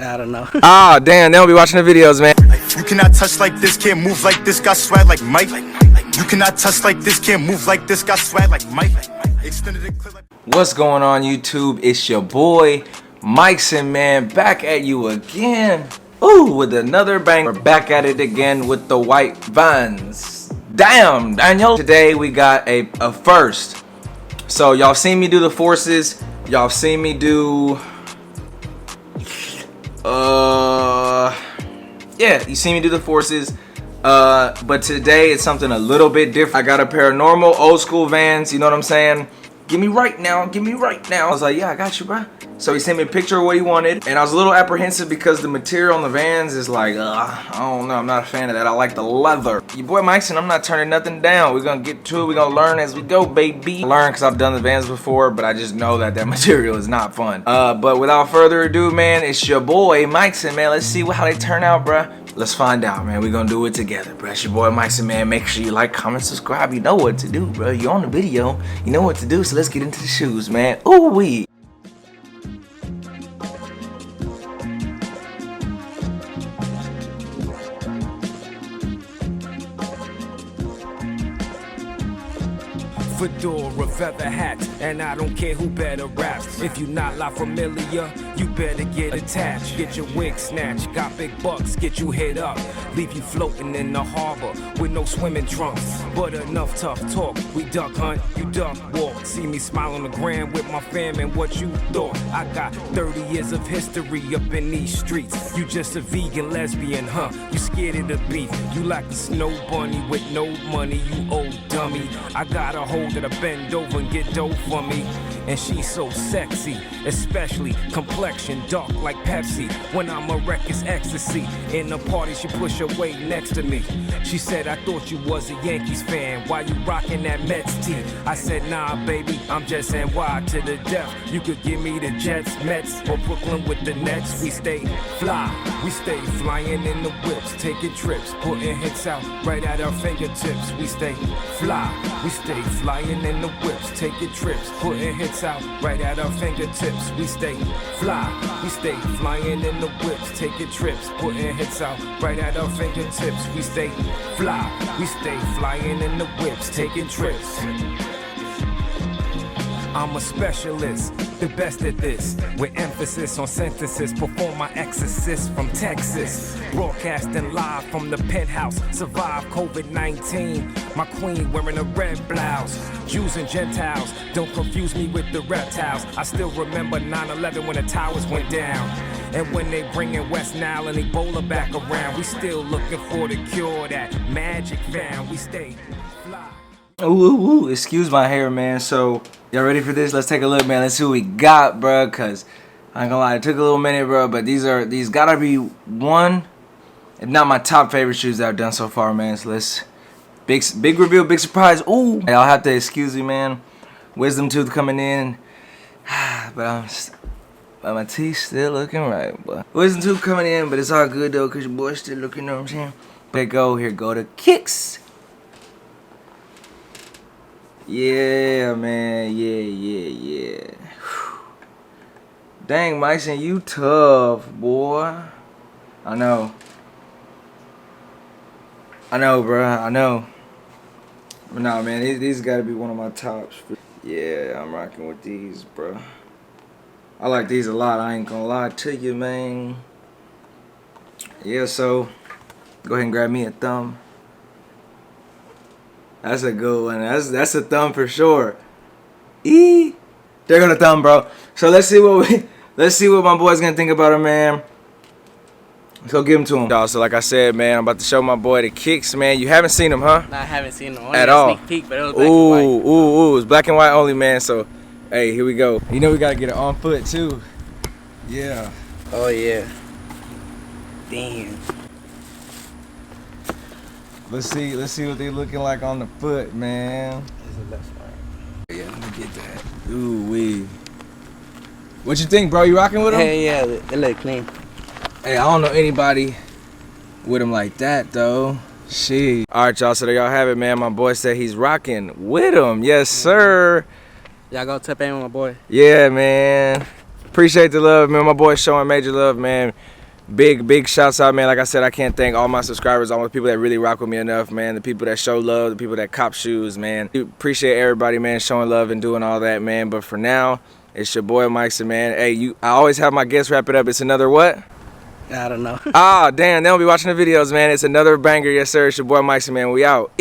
I don't know. Ah, damn, they don't be watching the videos, man. You cannot touch like this, can't move like this, got swag like Mike. You cannot touch like this, can't move like this, got swag like Mike. Extended it clear like. What's going on, YouTube? It's your boy, Mikeson, man, back at you again. Ooh, with another bang. We're back at it again with the Bape Vans. Damn, Daniel. Today we got a first. So y'all seen me do the forces. Y'all seen me do yeah, you see me do the forces, but today it's something a little bit different. I got a pair of normal old school Vans, you know what I'm saying? Give me right now, give me right now. I was like, yeah, I got you, bro. So he sent me a picture of what he wanted, and I was a little apprehensive because the material on the Vans is like, I don't know, I'm not a fan of that. I like the leather. Your boy Mikeson, I'm not turning nothing down. We're gonna get to it, we're gonna learn as we go, baby. I learn because I've done the Vans before, but I just know that material is not fun. But without further ado, man, it's your boy Mikeson, man. Let's see how they turn out, bruh. Let's find out, man. We're gonna do it together, bro. It's your boy Mikeson, man. Make sure you like, comment, subscribe. You know what to do, bro. You're on the video. You know what to do, so let's get into the shoes, man. Ooh wee. Fedora, feather hat, and I don't care who better raps. If you not La Familia, you better get attached. Get your wig snatched, got big bucks, get you hit up. Leave you floating in the harbor with no swimming trunks. But enough tough talk, we duck hunt, you duck walk. See me smile on the ground with my fam and what you thought. I got 30 years of history up in these streets. You just a vegan lesbian, huh? You scared of the beef. You like a snow bunny with no money, you old dummy. I got a hold that I bend over and get dough for me. And she's so sexy, especially complexion dark like Pepsi. When I'm a wreck, it's ecstasy. In the party, she push her way next to me. She said, I thought you was a Yankees fan. Why you rocking that Mets tee? I said, nah, baby, I'm just NY to the death. You could give me the Jets, Mets, or Brooklyn with the Nets. We stay fly, we stay flying in the whips, taking trips, putting hits out right at our fingertips. We stay fly, we stay flying in the whips, taking trips, putting hits out right at our fingertips. We stay fly, we stay flying in the whips, taking trips, putting hits out right at our fingertips. We stay fly, we stay flying in the whips, taking trips. I'm a specialist, the best at this, with emphasis on sentences. Perform my exorcist from Texas, broadcasting live from the penthouse. Survive COVID-19. My queen wearing a red blouse. Jews and Gentiles, don't confuse me with the reptiles. I still remember 9/11 when the towers went down. And when they bringin' West Nile and Ebola back around, we still looking for the cure that magic found. We stay fly. Ooh, excuse my hair, man. So, y'all ready for this? Let's take a look, man. Let's see what we got, bro. Cause I ain't gonna lie, it took a little minute, bro. But these gotta be one, if not my top favorite shoes that I've done so far, man. So let's big reveal, big surprise. Ooh, y'all have to excuse me, man. Wisdom tooth coming in, but my teeth still looking right, boy. Wisdom tooth coming in, but it's all good though, cause your boy still looking. You know what I'm saying? Here go the kicks. Yeah, man. Yeah. Dang, Mikeson, you tough, boy. I know, bro. I know. But nah, man, these gotta be one of my tops. Yeah, I'm rocking with these, bro. I like these a lot. I ain't gonna lie to you, man. Yeah, so go ahead and grab me a thumb. That's a good one. That's a thumb for sure. They're gonna thumb, bro. So let's see what my boy's gonna think about him, man. Let's go give him to him. Y'all, so like I said, man, I'm about to show my boy the kicks, man. You haven't seen him, huh? Nah, I haven't seen them. At all. Sneak peek, but it was black and white. Ooh, it's black and white only, man. So, hey, here we go. You know we gotta get it on foot too. Yeah. Oh yeah. Damn. Let's see what they looking like on the foot, man. This is the best part. Yeah, let me get that. Ooh wee. What you think, bro? You rocking with them? Hey, yeah, they look clean. Hey, I don't know anybody with them like that though. Shit. All right, y'all. So there y'all have it, man. My boy said he's rocking with them. Yes, sir. Y'all go tap in with my boy. Yeah, man. Appreciate the love, man. My boy showing major love, man. Big shouts out, man. Like I said, I can't thank all my subscribers, all the people that really rock with me enough, man. The people that show love, the people that cop shoes, man. Appreciate everybody, man, showing love and doing all that, man. But for now, it's your boy Mikeson, man. Hey, I always have my guests wrap it up. It's another what? I don't know. Ah, damn, they don't be watching the videos, man. It's another banger, yes sir. It's your boy Mikeson, man. We out.